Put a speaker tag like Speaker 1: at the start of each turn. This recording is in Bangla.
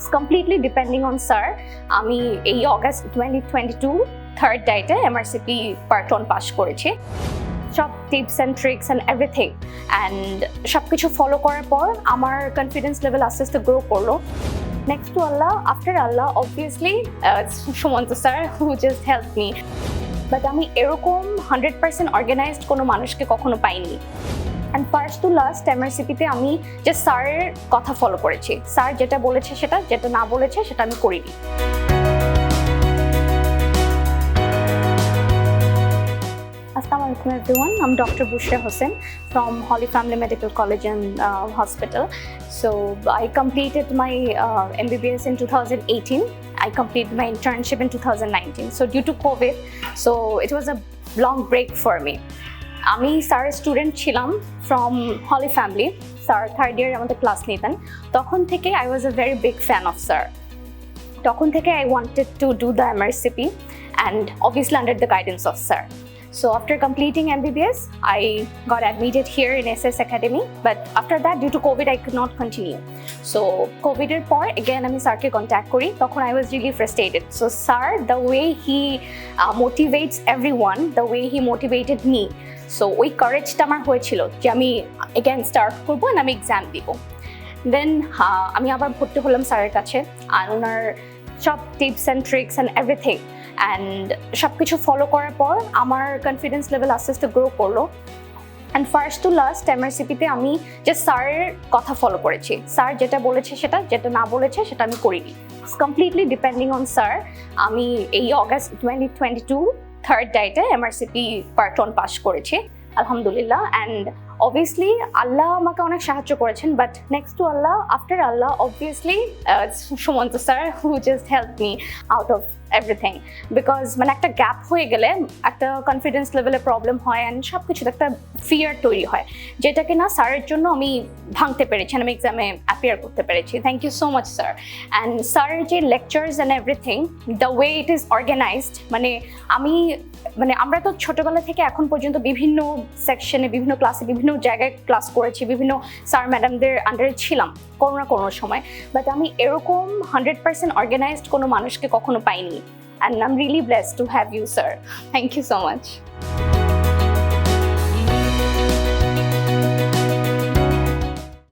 Speaker 1: It's completely depending on sir. আমি এই অগাস্ট 2022 থার্ড ডাইটে MRCP Part-1 পাস করেছি। সব tips and tricks and everything and সব কিছু ফলো করার পর আমার কনফিডেন্স লেভেল আস্তে আস্তে গ্রো করলো। Next to Allah, after Allah obviously Sumanta sir who just help me. But আমি এরকম 100% অর্গানাইজড কোনো মানুষকে কখনো পাইনি। অ্যান্ড ফার্স্ট টু লাস্ট MRCPতে আমি যে স্যারের কথা ফলো করেছি, স্যার যেটা বলেছে সেটা, যেটা না বলেছে সেটা আমি করিনি। Assalamu alaikum everyone. I'm Dr. Bushra Hossain from Holy Family Medical College and Hospital. So I completed my MBBS in 2018. I completed my internship in 2019. So due to COVID, so it was a long break for me. আমি স্যারের স্টুডেন্ট ছিলাম from Holy Family. Sir third year আমাদের ক্লাস নিতেন। তখন থেকে I was a very big fan of sir. তখন থেকে I wanted to do the MRCP and obviously under the guidance of sir. So after completing MBBS, I got admitted here in SsAcademy. But after that, due to COVID, I could not continue. So COVID এর পর again আমি স্যারকে কন্ট্যাক্ট করি। তখন I was really frustrated. So sir, the way he motivates everyone, the way he motivated me. So ওই কারেজটা আমার হয়েছিল যে আমি again স্টার্ট করবো and আমি এক্সাম দিব। দেন আমি আবার ভর্তি হলাম স্যারের কাছে আর ওনার সব tips and tricks and everything and সব কিছু ফলো করার পর আমার কনফিডেন্স লেভেল আস্তে আস্তে গ্রো করলো। অ্যান্ড ফার্স্ট টু লাস্ট MRCPতে আমি যে স্যারের কথা ফলো করেছি, স্যার যেটা বলেছে সেটা, যেটা না বলেছে সেটা আমি করিনি। It's completely depending on sir. আমি এই অগাস্ট 2022 থার্ড ডাইটে MRCP Part-1 পাস করেছি আলহামদুলিল্লাহ। অ্যান্ড অবভিয়াসলি আল্লাহ আমাকে অনেক সাহায্য করেছেন। But next to Allah, after Allah obviously Sumanta sir who just help me out of everything. Because মানে একটা গ্যাপ হয়ে গেলে একটা কনফিডেন্স লেভেলে প্রবলেম হয় অ্যান্ড সব কিছুতে একটা ফিয়ার তৈরি হয়, যেটাকে না স্যারের জন্য আমি ভাঙতে পেরেছি, আমি এক্সামে অ্যাপিয়ার করতে পেরেছি। Thank you so much sir. And স্যারের যে lectures and everything, the way it is organised, মানে আমরা তো ছোটোবেলা থেকে এখন পর্যন্ত বিভিন্ন সেকশনে, বিভিন্ন ক্লাসে, বিভিন্ন জায়গায় ক্লাস করেছি, বিভিন্ন স্যার ম্যাডামদের আন্ডারে ছিলাম কোনো না কোনো সময়। বাট আমি এরকম 100% অর্গানাইজড কোনো মানুষকে কখনো পাইনি। And I'm really blessed to have you, sir. Thank you so much.